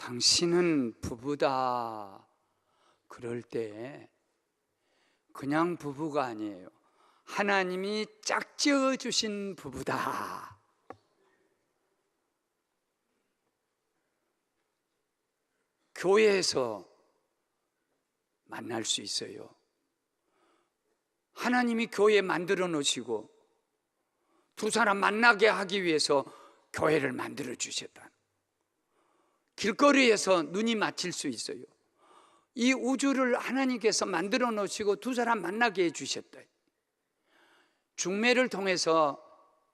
당신은 부부다. 그럴 때 그냥 부부가 아니에요. 하나님이 짝지어 주신 부부다. 교회에서 만날 수 있어요. 하나님이 교회 만들어 놓으시고 두 사람 만나게 하기 위해서 교회를 만들어 주셨다. 길거리에서 눈이 맞힐 수 있어요. 이 우주를 하나님께서 만들어 놓으시고 두 사람 만나게 해주셨다. 중매를 통해서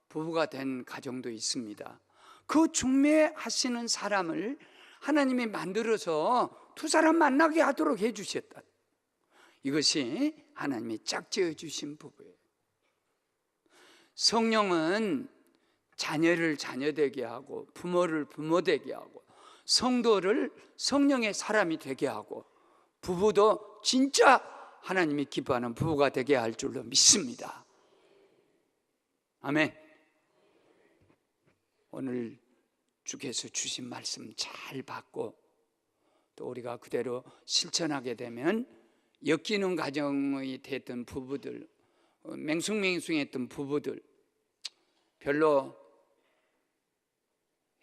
부부가 된 가정도 있습니다. 그 중매하시는 사람을 하나님이 만들어서 두 사람 만나게 하도록 해주셨다. 이것이 하나님이 짝지어 주신 부부예요. 성령은 자녀를 자녀되게 하고 부모를 부모되게 하고 성도를 성령의 사람이 되게 하고 부부도 진짜 하나님이 기뻐하는 부부가 되게 할 줄로 믿습니다. 아멘. 오늘 주께서 주신 말씀 잘 받고 또 우리가 그대로 실천하게 되면 엮이는 가정이 됐던 부부들, 맹숭맹숭했던 부부들 별로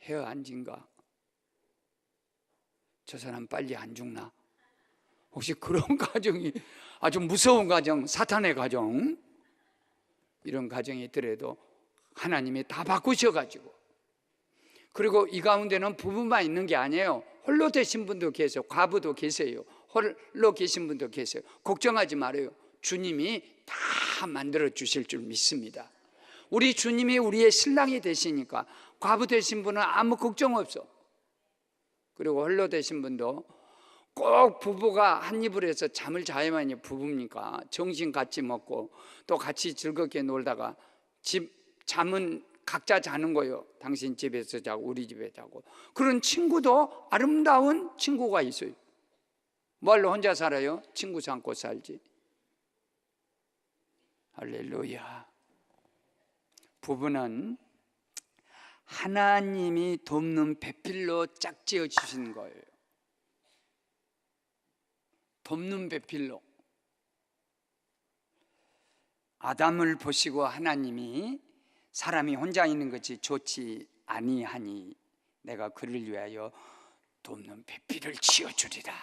헤어 안 진가? 저 사람 빨리 안 죽나? 혹시 그런 가정이 아주 무서운 가정, 사탄의 가정, 이런 가정이 있더라도 하나님이 다 바꾸셔가지고, 그리고 이 가운데는 부부만 있는 게 아니에요. 홀로 되신 분도 계세요. 과부도 계세요. 홀로 계신 분도 계세요. 걱정하지 말아요. 주님이 다 만들어 주실 줄 믿습니다. 우리 주님이 우리의 신랑이 되시니까 과부 되신 분은 아무 걱정 없어. 그리고 홀로 되신 분도 꼭 부부가 한 입을 해서 잠을 자야만이 부부입니까? 정신 같이 먹고 또 같이 즐겁게 놀다가 잠은 각자 자는 거예요. 당신 집에서 자고 우리 집에 자고. 그런 친구도 아름다운 친구가 있어요. 뭘로 혼자 살아요? 친구 삼고 살지. 할렐루야. 부부는 하나님이 돕는 배필로 짝지어 주신 거예요. 돕는 배필로. 아담을 보시고 하나님이 사람이 혼자 있는 것이 좋지 아니하니 내가 그를 위하여 돕는 배필을 지어주리라.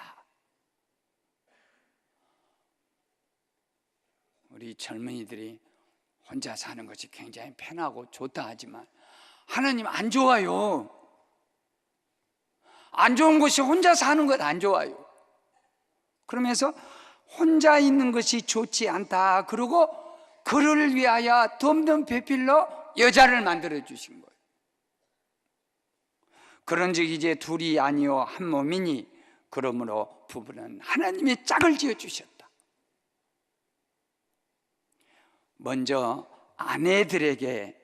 우리 젊은이들이 혼자 사는 것이 굉장히 편하고 좋다 하지만 하나님 안 좋아요. 안 좋은 것이 혼자 사는 것 안 좋아요. 그러면서 혼자 있는 것이 좋지 않다. 그리고 그를 위하여 돕는 배필로 여자를 만들어 주신 거예요. 그런즉 이제 둘이 아니요 한 몸이니 그러므로 부부는 하나님이 짝을 지어 주셨다. 먼저 아내들에게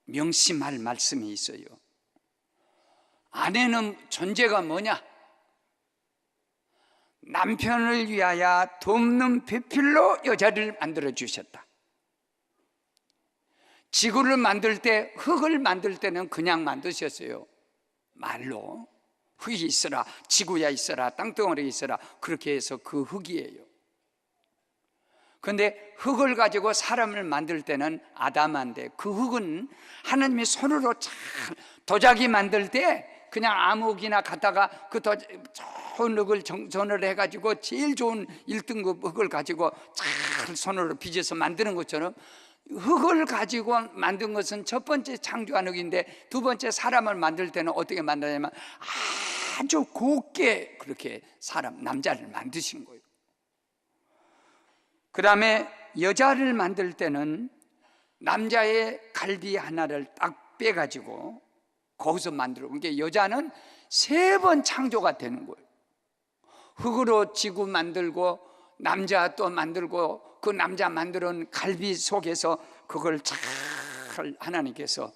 명심할 말씀이 있어요. 아내는 존재가 뭐냐? 남편을 위하여 돕는 배필로 여자를 만들어 주셨다. 지구를 만들 때, 흙을 만들 때는 그냥 만드셨어요. 말로 흙이 있어라, 지구야 있어라, 땅덩어리 있어라, 그렇게 해서 그 흙이에요. 그런데 흙을 가지고 사람을 만들 때는 아담한데, 그 흙은 하나님이 손으로 잘 도자기 만들 때 그냥 아무 흙이나 갖다가 그 좋은 흙을 정선을 해가지고 제일 좋은 1등급 흙을 가지고 잘 손으로 빚어서 만드는 것처럼 흙을 가지고 만든 것은 첫 번째 창조한 흙인데, 두 번째 사람을 만들 때는 어떻게 만드냐면 아주 곱게 그렇게 사람, 남자를 만드신 거예요. 그 다음에 여자를 만들 때는 남자의 갈비 하나를 딱 빼가지고 거기서 만들어. 그러니까 여자는 3번 창조가 되는 거예요. 흙으로 지구 만들고 남자 또 만들고 그 남자 만들어온 갈비 속에서 그걸 잘 하나님께서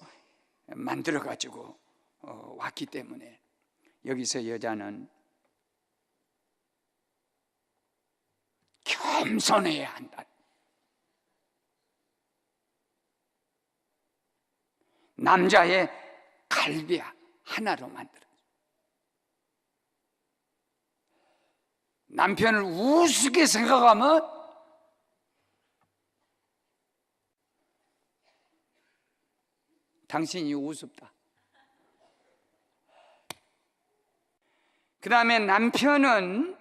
만들어가지고 왔기 때문에 여기서 여자는 겸손해야 한다. 남자의 갈비 하나로 만들어. 남편을 우습게 생각하면 당신이 우습다. 그 다음에 남편은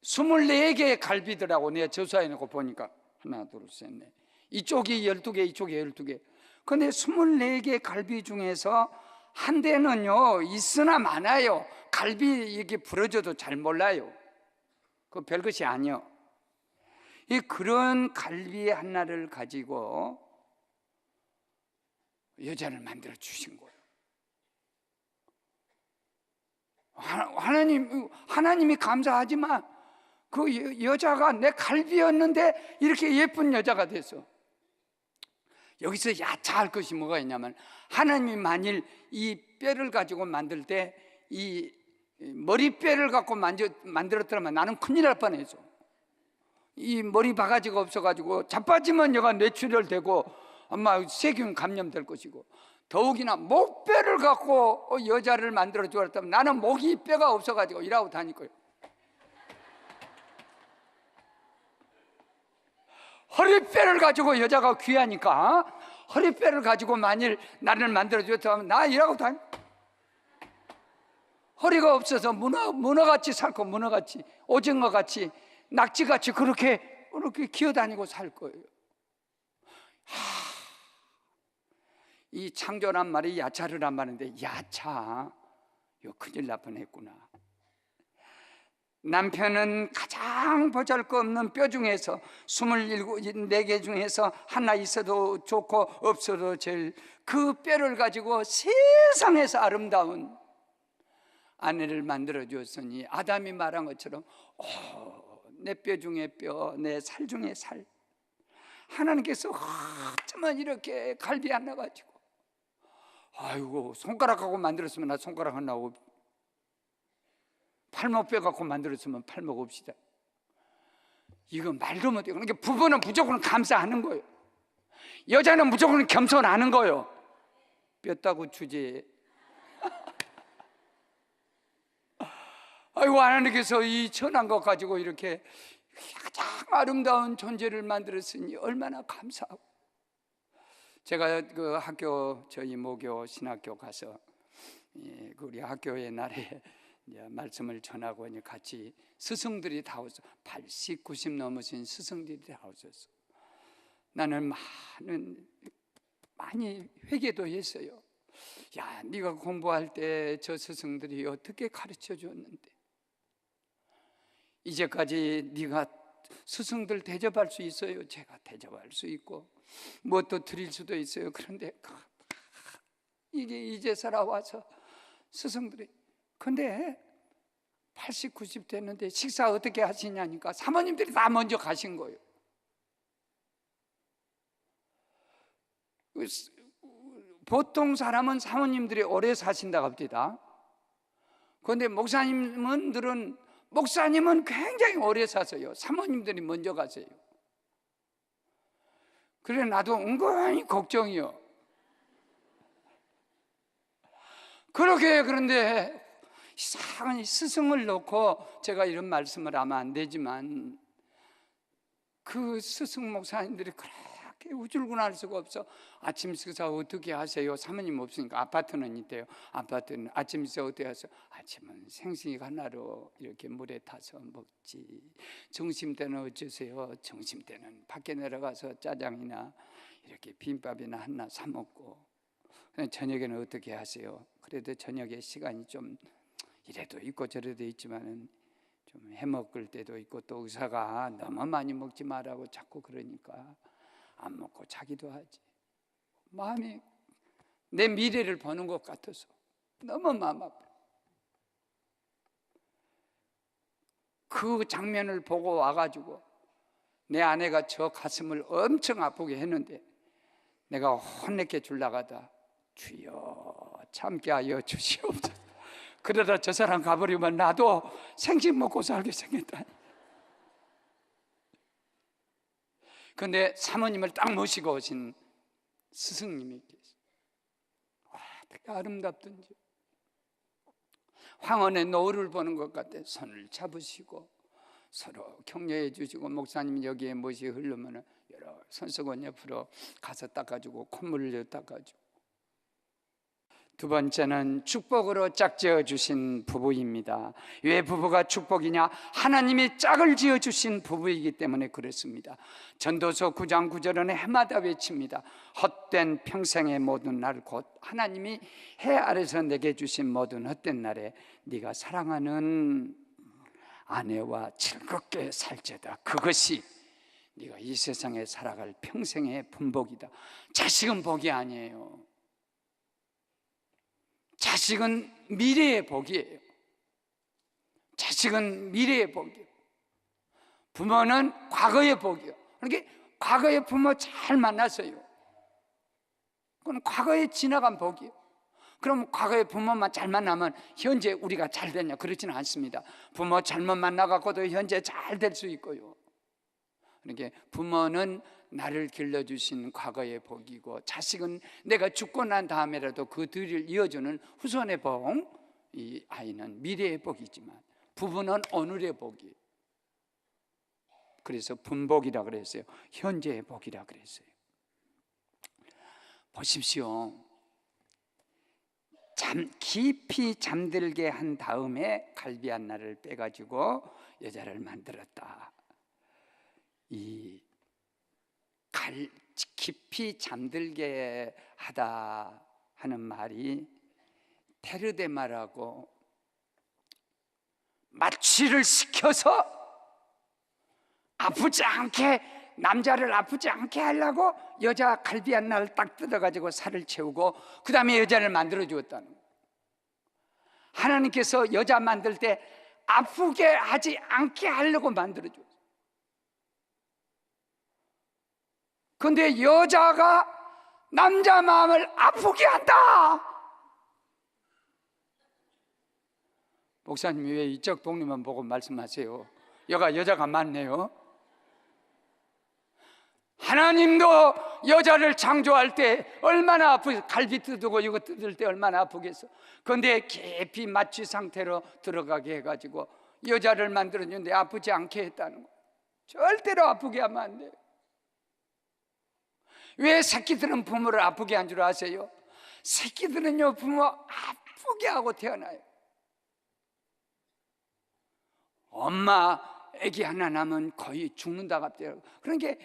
24개의 갈비들하고 내가 조사해놓고 보니까 하나, 둘, 셋, 넷. 이쪽이 12개, 이쪽이 12개. 근데 24개 갈비 중에서 한 대는요, 있으나 많아요. 갈비 이게 부러져도 잘 몰라요. 그 별것이 아니요. 그런 갈비 하나를 가지고 여자를 만들어 주신 거예요. 하나님이 감사하지만 그 여자가 내 갈비였는데 이렇게 예쁜 여자가 됐어. 여기서 야차할 것이 뭐가 있냐면, 하나님이 만일 이 뼈를 가지고 만들 때 이 머리뼈를 갖고 만들었더라면 나는 큰일 날 뻔했어. 이 머리 바가지가 없어가지고 자빠지면 얘가 뇌출혈되고 아마 세균 감염될 것이고, 더욱이나 목뼈를 갖고 여자를 만들어 주었다면 나는 목이 뼈가 없어가지고 일하고 다닐 거예요. 허리뼈를 가지고 여자가 귀하니까 허리뼈를 가지고 만일 나를 만들어 주었다면 나 일하고 다닐. 허리가 없어서 문어같이 살고, 문어같이, 오징어같이, 낙지같이 그렇게 기어다니고 살 거예요. 이 창조란 말이 야차르란 말인데, 야차, 이거 큰일 날 뻔했구나. 남편은 가장 보잘것없는 뼈 중에서 24개 중에서 하나 있어도 좋고 없어도 제일 그 뼈를 가지고 세상에서 아름다운 아내를 만들어 주었으니, 아담이 말한 것처럼 내 뼈 중에 뼈, 내 살 중에 살. 하나님께서 어쩌면 이렇게 갈비 하나 가지고, 아이고 손가락하고 만들었으면 나 손가락 하나 없, 팔목뼈 갖고 만들었으면 팔목 없시다. 이거 말도 못해요. 그러니까 부부는 무조건 감사하는 거예요. 여자는 무조건 겸손하는 거예요. 뼈 따고 주제. 아이고, 하나님께서 이 천한 것 가지고 이렇게 가장 아름다운 존재를 만들었으니 얼마나 감사하고. 제가 그 학교, 저희 모교 신학교 가서 우리 학교의 날에 말씀을 전하고 같이 스승들이 다 오셔서 80, 90 넘으신 스승들이 다 오셨어. 나는 많이 회개도 했어요. 야, 네가 공부할 때 저 스승들이 어떻게 가르쳐 줬는데, 이제까지 네가 스승들 대접할 수 있어요? 제가 대접할 수 있고 뭣도 드릴 수도 있어요. 그런데 이게 이제 살아와서 스승들이, 근데 80, 90 됐는데 식사 어떻게 하시냐니까 사모님들이 다 먼저 가신 거예요. 보통 사람은 사모님들이 오래 사신다고 합니다. 그런데 목사님은 굉장히 오래 사세요. 사모님들이 먼저 가세요. 그래, 나도 은근히 걱정이요. 그런데 이상한 스승을 놓고 제가 이런 말씀을 하면 안 되지만, 그 스승 목사님들이 그렇게 우쭐구할 수가 없어. 아침 식사 어떻게 하세요? 사모님 없으니까 아파트는 있대요. 아파트는 아침 식사 어떻게 하세요? 아침은 생식 하나로 이렇게 물에 타서 먹지. 점심때는 어쩌세요? 점심때는 밖에 내려가서 짜장이나 이렇게 비빔밥이나 하나 사 먹고. 저녁에는 어떻게 하세요? 그래도 저녁에 시간이 좀 이래도 있고 저래도 있지만은 좀 해먹을 때도 있고, 또 의사가 너무 많이 먹지 말라고 자꾸 그러니까 안 먹고 자기도 하지. 마음이 내 미래를 보는 것 같아서 너무 마음 아파. 그 장면을 보고 와가지고 내 아내가 저 가슴을 엄청 아프게 했는데, 내가 혼내켜 주려가다 주여 참게 하여 주시옵소서. 그러다 저 사람 가버리면 나도 생식 먹고 살게 생겼다. 그런데 사모님을 딱 모시고 오신 스승님이 계세요. 아름답든지 황혼의 노을을 보는 것 같아 손을 잡으시고 서로 격려해 주시고, 목사님 여기에 무엇이 흐르면 여러 손수건 옆으로 가서 닦아주고 콧물을 닦아주고. 두 번째는 축복으로 짝지어 주신 부부입니다. 왜 부부가 축복이냐? 하나님이 짝을 지어 주신 부부이기 때문에 그렇습니다. 전도서 9장 9절은 해마다 외칩니다. 헛된 평생의 모든 날 곧 하나님이 해 아래서 내게 주신 모든 헛된 날에 네가 사랑하는 아내와 즐겁게 살제다. 그것이 네가 이 세상에 살아갈 평생의 분복이다. 자식은 복이 아니에요. 자식은 미래의 복이에요. 자식은 미래의 복이에요. 부모는 과거의 복이에요. 그러니까 과거의 부모 잘 만났어요. 그건 과거에 지나간 복이에요. 그럼 과거의 부모만 잘 만나면 현재 우리가 잘 되냐? 그렇지는 않습니다. 부모 잘못 만나갖고도 현재 잘 될 수 있고요. 그러니까 부모는 나를 길러주신 과거의 복이고, 자식은 내가 죽고 난 다음에라도 그 뒤를 이어주는 후손의 복. 이 아이는 미래의 복이지만 부부는 오늘의 복이에요. 그래서 분복이라 그랬어요. 현재의 복이라 그랬어요. 보십시오. 깊이 잠들게 한 다음에 갈비 하나를 빼가지고 여자를 만들었다. 이 깊이 잠들게 하다 하는 말이 테르데마라고, 마취를 시켜서 아프지 않게, 남자를 아프지 않게 하려고 여자 갈비 하나를 딱 뜯어가지고 살을 채우고 그 다음에 여자를 만들어 주었다는 거예요. 하나님께서 여자 만들 때 아프게 하지 않게 하려고 만들어 줬어요. 그런데 여자가 남자 마음을 아프게 한다. 목사님이 왜 이쪽 동네만 보고 말씀하세요? 여자가 많네요. 하나님도 여자를 창조할 때 얼마나 갈비 뜯고 이거 뜯을 때 얼마나 아프겠어. 그런데 깊이 마취 상태로 들어가게 해가지고 여자를 만들어주는데 아프지 않게 했다는 거예요. 절대로 아프게 하면 안 돼요. 왜 새끼들은 부모를 아프게 한 줄 아세요? 새끼들은요, 부모 아프게 하고 태어나요. 엄마 애기 하나 낳으면 거의 죽는다 같대요. 그러니까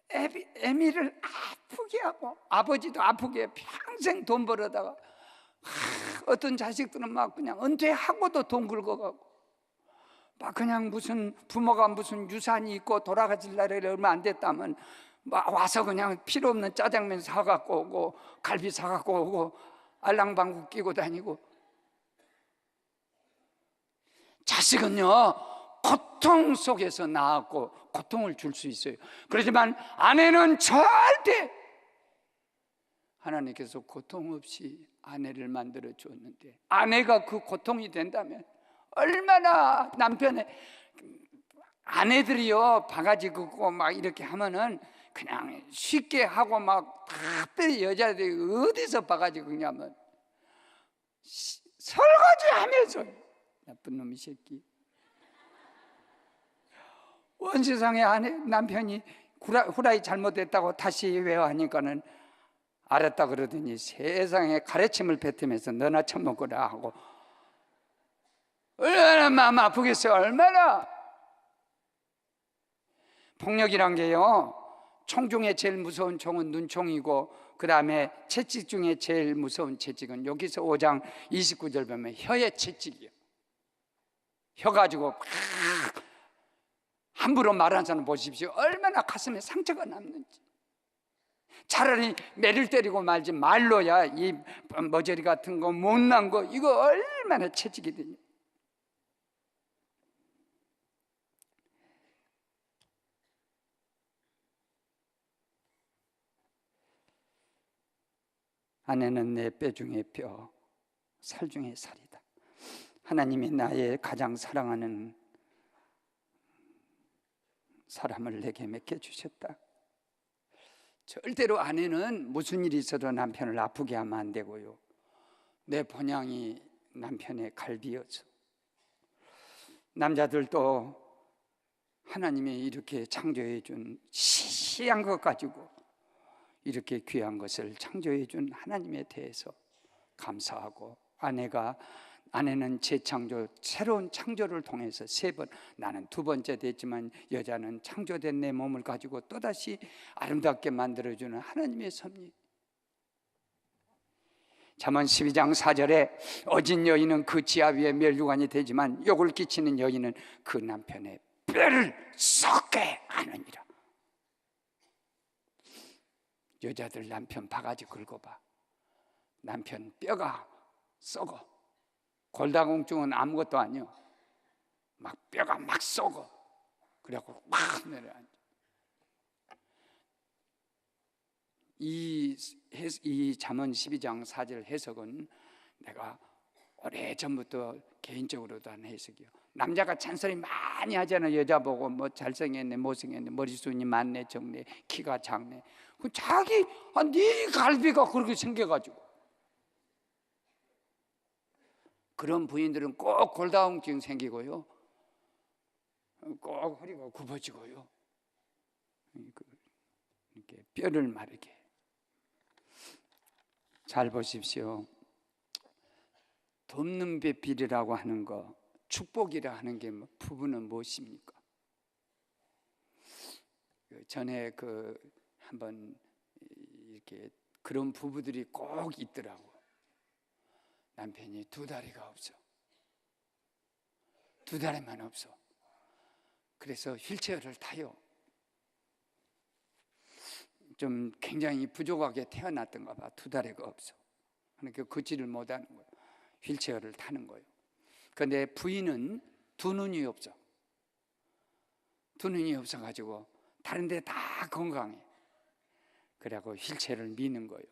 애미를 아프게 하고, 아버지도 아프게 평생 돈 벌어다가 어떤 자식들은 막 그냥 은퇴하고도 돈 긁어가고, 막 그냥 무슨 부모가 무슨 유산이 있고 돌아가실 날이 얼마 안 됐다면 막 와서 그냥 필요 없는 짜장면 사갖고 오고 갈비 사갖고 오고 알랑방구 끼고 다니고. 자식은요, 고통 속에서 낳았고 고통을 줄 수 있어요. 그렇지만 아내는 절대, 하나님께서 고통 없이 아내를 만들어 주었는데 아내가 그 고통이 된다면 얼마나 남편의, 아내들이요 바가지 긋고 막 이렇게 하면은 그냥 쉽게 하고 막 특별히 여자들이 어디서 바가지 긋냐면 설거지 하면서, 나쁜 놈이 새끼. 온 세상에 남편이 후라이 잘못했다고 다시 외워하니까는 알았다 그러더니 세상에 가래침을 뱉으면서 너나 처먹거라 하고. 얼마나 마음 아프겠어요. 얼마나. 폭력이란 게요, 총 중에 제일 무서운 총은 눈총이고, 그 다음에 채찍 중에 제일 무서운 채찍은 여기서 5장 29절 보면 혀의 채찍이에요. 혀 가지고 함부로 말하는 사람 보십시오. 얼마나 가슴에 상처가 남는지. 차라리 매를 때리고 말지, 말로야 이 머저리 같은 거 못난 거 이거 얼마나 채찍이더니. 아내는 내 뼈 중에 뼈, 살 중에 살이다. 하나님이 나의 가장 사랑하는 사람을 내게 맡겨주셨다. 절대로 아내는 무슨 일이 있어도 남편을 아프게 하면 안 되고요, 내 본향이 남편의 갈비여서, 남자들도 하나님이 이렇게 창조해 준 시시한 것 가지고 이렇게 귀한 것을 창조해 준 하나님에 대해서 감사하고, 아내는 재창조, 새로운 창조를 통해서 3번, 나는 2번째 됐지만 여자는 창조된 내 몸을 가지고 또다시 아름답게 만들어주는 하나님의 섭리. 잠언 12장 4절에 어진 여인은 그 지하 위에 멸류관이 되지만 욕을 끼치는 여인은 그 남편의 뼈를 썩게 하느니라. 여자들 남편 바가지 긁어봐. 남편 뼈가 썩어. 골다공증은 아무것도 아니야. 막 뼈가 막 썩어. 그래갖고 막 내려앉아. 이 잠언 12장 4절 해석은 내가 오래전부터 개인적으로도 한 해석이요. 남자가 잔소리 많이 하잖아. 여자 보고 뭐 잘생겼네, 못생겼네, 머리숱이 많네, 적네, 키가 작네. 자기 네 갈비가 그렇게 생겨가지고. 그런 부인들은 꼭 골다공증 생기고요, 꼭 허리가 굽어지고요, 이렇게 뼈를 마르게. 잘 보십시오. 돕는 배필이라고 하는 거, 축복이라 하는 게 부부는 무엇입니까? 전에 한번 이렇게 그런 부부들이 꼭 있더라고. 남편이 2다리가 없어. 2다리만 없어. 그래서 휠체어를 타요. 좀 굉장히 부족하게 태어났던가 봐. 2다리가 없어. 그러니까 걷지를 못하는 거예요. 휠체어를 타는 거예요. 그런데 부인은 2눈이 없어. 2눈이 없어가지고 다른 데 다 건강해. 그래갖고 휠체어를 미는 거예요.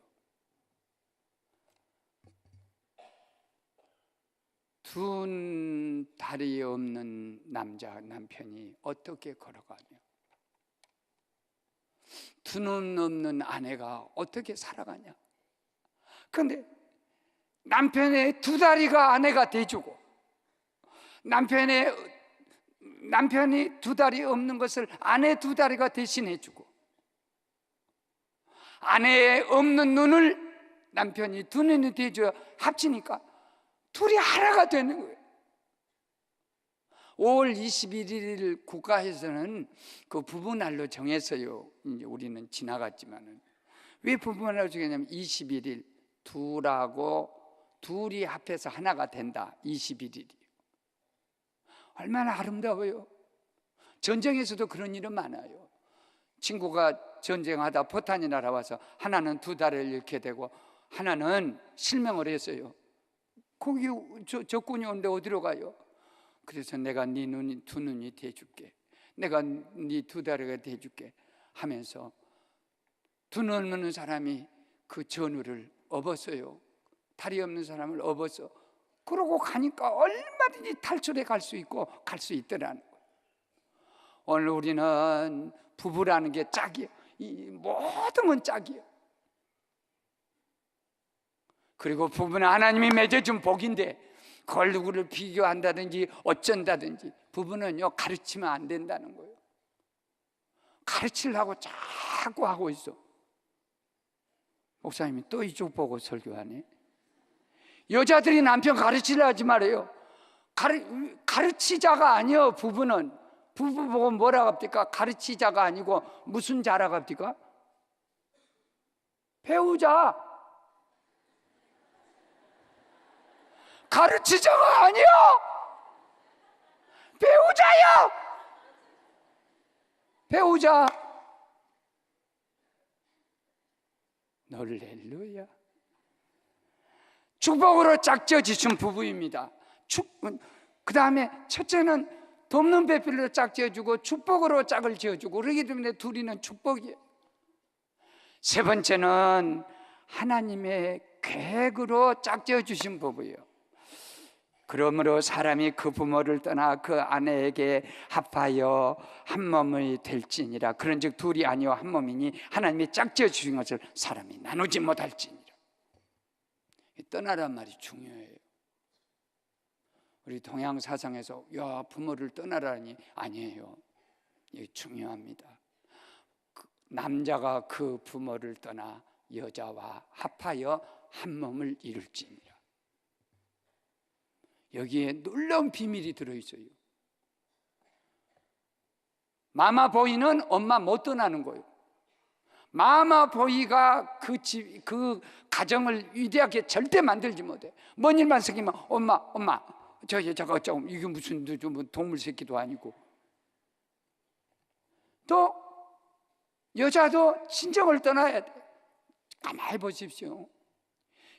2다리 없는 남편이 어떻게 걸어가며, 2눈 없는 아내가 어떻게 살아가냐. 그런데 남편의 2다리가 아내가 돼주고, 남편이 2다리 없는 것을 아내 2다리가 대신해주고, 아내의 없는 눈을 남편이 2눈이 돼줘야 합치니까 둘이 하나가 되는 거예요. 5월 21일 국가에서는 그 부부날로 정했어요. 이제 우리는 지나갔지만은. 왜 부부날로 정했냐면 21일 둘이 합해서 하나가 된다. 21일이요. 얼마나 아름다워요. 전쟁에서도 그런 일은 많아요. 친구가 전쟁하다 포탄이 날아와서 하나는 2다리를 잃게 되고 하나는 실명을 했어요. 거기 적군이 오는데 어디로 가요? 그래서 내가 네 2눈이 돼줄게, 내가 네 2다리가 돼줄게 하면서 2눈 없는 사람이 그 전우를 업었어요. 다리 없는 사람을 업어서. 그러고 가니까 얼마든지 탈출해 갈 수 있고 갈 수 있더라는 거예요. 오늘 우리는 부부라는 게 짝이에요. 이 모든 건 짝이에요. 그리고 부부는 하나님이 맺어준 복인데 그걸 누구를 비교한다든지 어쩐다든지, 부부는요 가르치면 안 된다는 거예요. 가르치려고 자꾸 하고 있어. 목사님이 또 이쪽 보고 설교하네. 여자들이 남편 가르치려 하지 말아요. 가르치자가 아니요. 부부는 부부 보고 뭐라 합니까? 가르치자가 아니고 무슨 자라 합니까? 배우자. 가르치자가 아니야. 배우자야. 배우자. 할렐루야. 축복으로 짝지어 주신 부부입니다. 그 다음에 첫째는 돕는 배필로 짝지어주고 축복으로 짝을 지어주고, 그렇기 때문에 둘이는 축복이에요. 3번째는 하나님의 계획으로 짝지어 주신 부부예요. 그러므로 사람이 그 부모를 떠나 그 아내에게 합하여 한 몸이 될지니라. 그런즉 둘이 아니요 한 몸이니 하나님이 짝지어 주신 것을 사람이 나누지 못할지니라. 떠나란 말이 중요해요. 우리 동양 사상에서 야 부모를 떠나라니 아니에요. 이게 중요합니다. 남자가 그 부모를 떠나 여자와 합하여 한 몸을 이룰지니라. 여기에 놀라운 비밀이 들어있어요. 마마보이는 엄마 못 떠나는 거예요. 마마보이가 그 가정을 위대하게 절대 만들지 못해. 뭔 일만 생기면 엄마 저 여자가 어쩌고 이게 무슨 동물 새끼도 아니고. 또 여자도 친정을 떠나야 돼. 가만히 보십시오.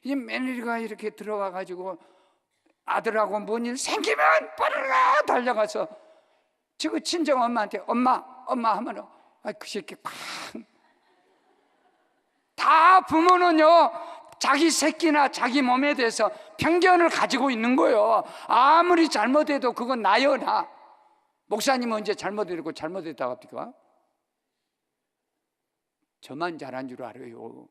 이 며느리가 이렇게 들어와 가지고 아들하고 뭔 일 생기면 빠르르 달려가서 저 친정 엄마한테 엄마 하면 그 새끼 다 부모는요 자기 새끼나 자기 몸에 대해서 편견을 가지고 있는 거예요. 아무리 잘못해도 그건 나요 나. 목사님은 언제 잘못했고 잘못했다고 합니까? 저만 잘한 줄 알아요.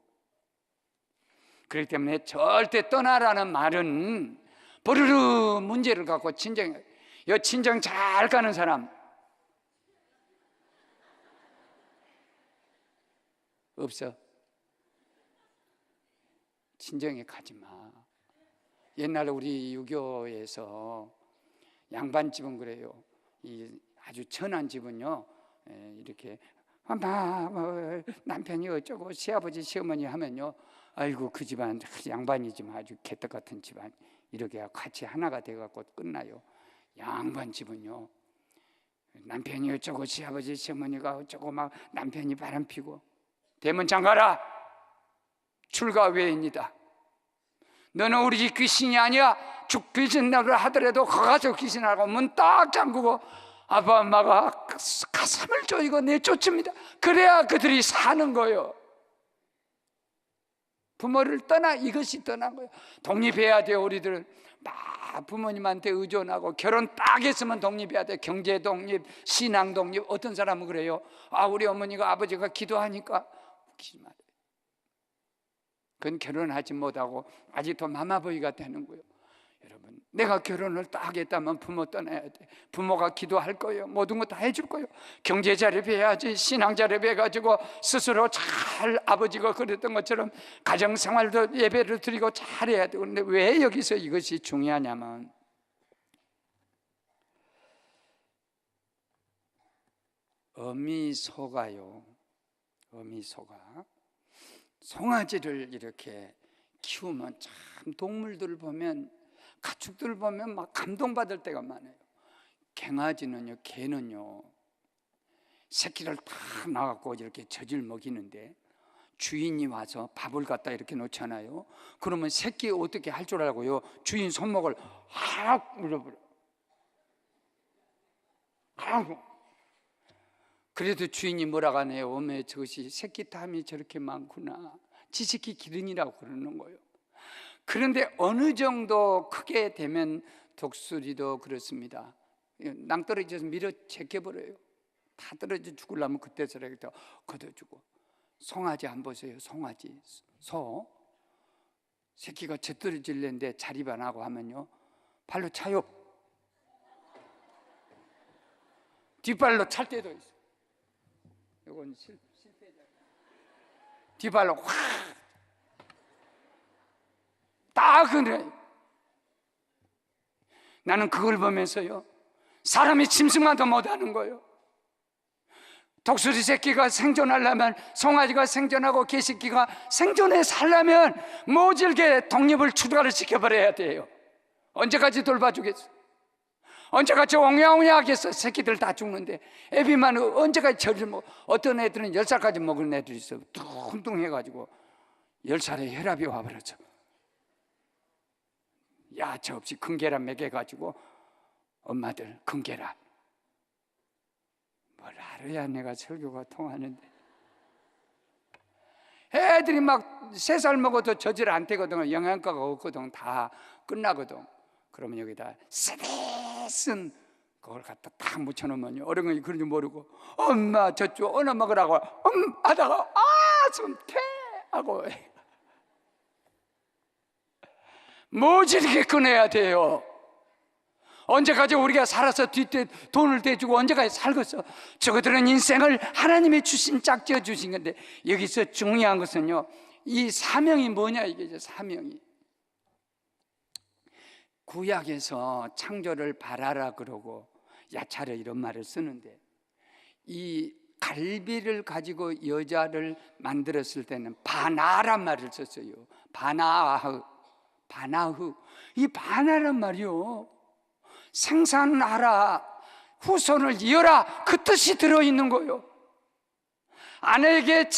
그렇기 때문에 절대 떠나라는 말은 버르르 문제를 갖고 친정 잘 가는 사람 없어. 친정에 가지 마. 옛날에 우리 유교에서 양반 집은 그래요. 이 아주 천한 집은요 이렇게 엄마 남편이 어쩌고 시아버지 시어머니 하면요 아이고 그 집안 양반이지만 아주 개떡 같은 집안 이렇게 같이 하나가 돼갖고 끝나요. 양반 집은요 남편이 어쩌고 시아버지 시어머니가 어쩌고 막 남편이 바람피고 대문 잠가라 출가 외인이다. 너는 우리 집 귀신이 아니야. 귀신을 하더라도 거가서 귀신하고 문 딱 잠그고 아빠 엄마가 가슴을 조이고 내쫓습니다. 그래야 그들이 사는 거예요. 부모를 떠나 이것이 떠난 거예요. 독립해야 돼요. 우리들은 막 부모님한테 의존하고 결혼 딱 했으면 독립해야 돼. 경제 독립, 신앙 독립. 어떤 사람은 그래요. 우리 어머니가 아버지가 기도하니까 웃기지 말아요. 그건 결혼하지 못하고 아직도 마마보이가 되는 거예요. 여러분 내가 결혼을 딱 하겠다면 부모 떠나야 돼. 부모가 기도할 거예요. 모든 거 다 해줄 거예요. 경제 자립해야지. 신앙 자립해가지고 스스로 잘 아버지가 그랬던 것처럼 가정생활도 예배를 드리고 잘해야 돼. 그런데 왜 여기서 이것이 중요하냐면 어미소가요 어미소가 송아지를 이렇게 키우면 참 동물들을 보면 가축들을 보면 막 감동받을 때가 많아요. 갱아지는요 개는요 새끼를 다 낳아갖고 이렇게 젖을 먹이는데 주인이 와서 밥을 갖다 이렇게 놓잖아요. 그러면 새끼 어떻게 할 줄 알고요 주인 손목을 확 물어버려. 그래도 주인이 뭐라고 하네요. 어메 저것이 새끼 땀이 저렇게 많구나. 지새끼 기른이라고 그러는 거예요. 그런데 어느 정도 크게 되면 독수리도 그렇습니다. 낭떠러지에서 밀어 제껴버려요. 다 떨어져 죽으려면 그때서라도 걷어주고. 송아지 안 보세요. 송아지 소 새끼가 젖떨어질는데 자립 안 하고 하면요 발로 차요. 뒷발로 찰 때도 있어요. 이건 실패자. 뒷발로 확 딱 그래. 나는 그걸 보면서요 사람이 짐승만도 못하는 거예요. 독수리 새끼가 생존하려면 송아지가 생존하고 개새끼가 생존해 살려면 모질게 독립을 추가를 시켜버려야 돼요. 언제까지 돌봐주겠어? 언제까지 옹야옹야 하겠어? 새끼들 다 죽는데 애비만 언제까지 저를 먹어? 어떤 애들은 10살까지 먹은 애들이 있어. 뚱뚱해가지고 10살에 혈압이 와버렸어. 야채 없이 큰 계란 먹여가지고 엄마들 큰 계란 뭘 알아야 내가 설교가 통하는데 애들이 막 3살 먹어도 저질 안 되거든. 영양가가 없거든. 다 끝나거든. 그러면 여기다 쓰듯은 그걸 갖다 딱 묻혀놓으면 어른이 그런 줄 모르고 엄마 저쪽 어느 먹으라고 하다가 손태 하고 모질게 끊어야 돼요. 언제까지 우리가 살아서 뒷대 돈을 대주고 언제까지 살겠어? 저것들은 인생을 하나님이 주신 짝지어 주신 건데, 여기서 중요한 것은요, 이 사명이 뭐냐 이게. 사명이 구약에서 창조를 바라라 그러고 야차르 이런 말을 쓰는데, 이 갈비를 가지고 여자를 만들었을 때는 바나란 말을 썼어요. 바나흐. 이 바나란 말이요, 생산하라, 후손을 이어라, 그 뜻이 들어있는 거예요. 아내에게,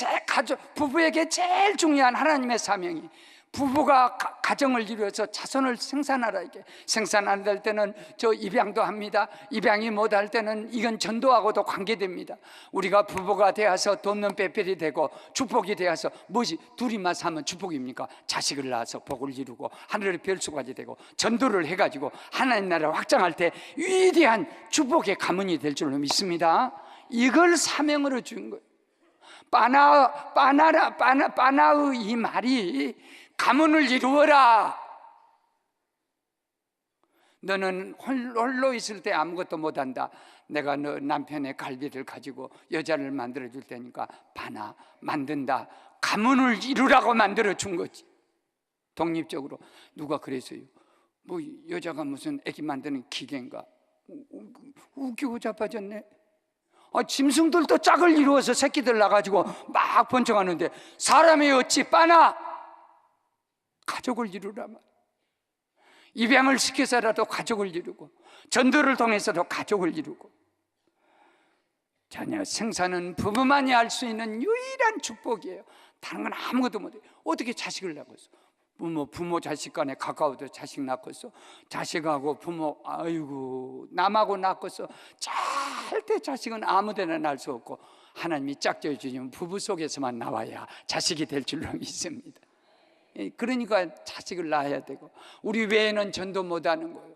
부부에게 제일 중요한 하나님의 사명이, 부부가 가정을 이루어서 자손을 생산하라. 이게 생산 안 될 때는 저 입양도 합니다. 입양이 못할 때는 이건 전도하고도 관계됩니다. 우리가 부부가 되어서 돕는 배필이 되고 축복이 되어서 뭐지? 둘이만 사면 축복입니까? 자식을 낳아서 복을 이루고 하늘의 별수까지 되고 전도를 해가지고 하나님 나라를 확장할 때 위대한 축복의 가문이 될 줄로 믿습니다. 이걸 사명으로 준 거예요. 바나의 이 말이 가문을 이루어라. 너는 홀로 있을 때 아무것도 못한다. 내가 너 남편의 갈비를 가지고 여자를 만들어 줄 테니까 바나 만든다. 가문을 이루라고 만들어 준 거지. 독립적으로. 누가 그랬어요? 뭐 여자가 무슨 애기 만드는 기계인가? 웃기고 자빠졌네. 짐승들도 짝을 이루어서 새끼들 낳아가지고 막 번쩍하는데, 사람이 어찌 빠나? 가족을 이루라면, 입양을 시켜서라도 가족을 이루고 전도를 통해서도 가족을 이루고. 자녀 생사는 부부만이 할 수 있는 유일한 축복이에요. 다른 건 아무것도 못해요. 어떻게 자식을 낳겠어? 부모 자식 간에 가까워도 자식 낳겠어? 자식하고 부모, 아이고, 남하고 낳겠어? 절대 자식은 아무데나 낳을 수 없고, 하나님이 짝지어 주시면 부부 속에서만 나와야 자식이 될 줄로 믿습니다. 그러니까 자식을 낳아야 되고, 우리 외에는 전도 못하는 거예요.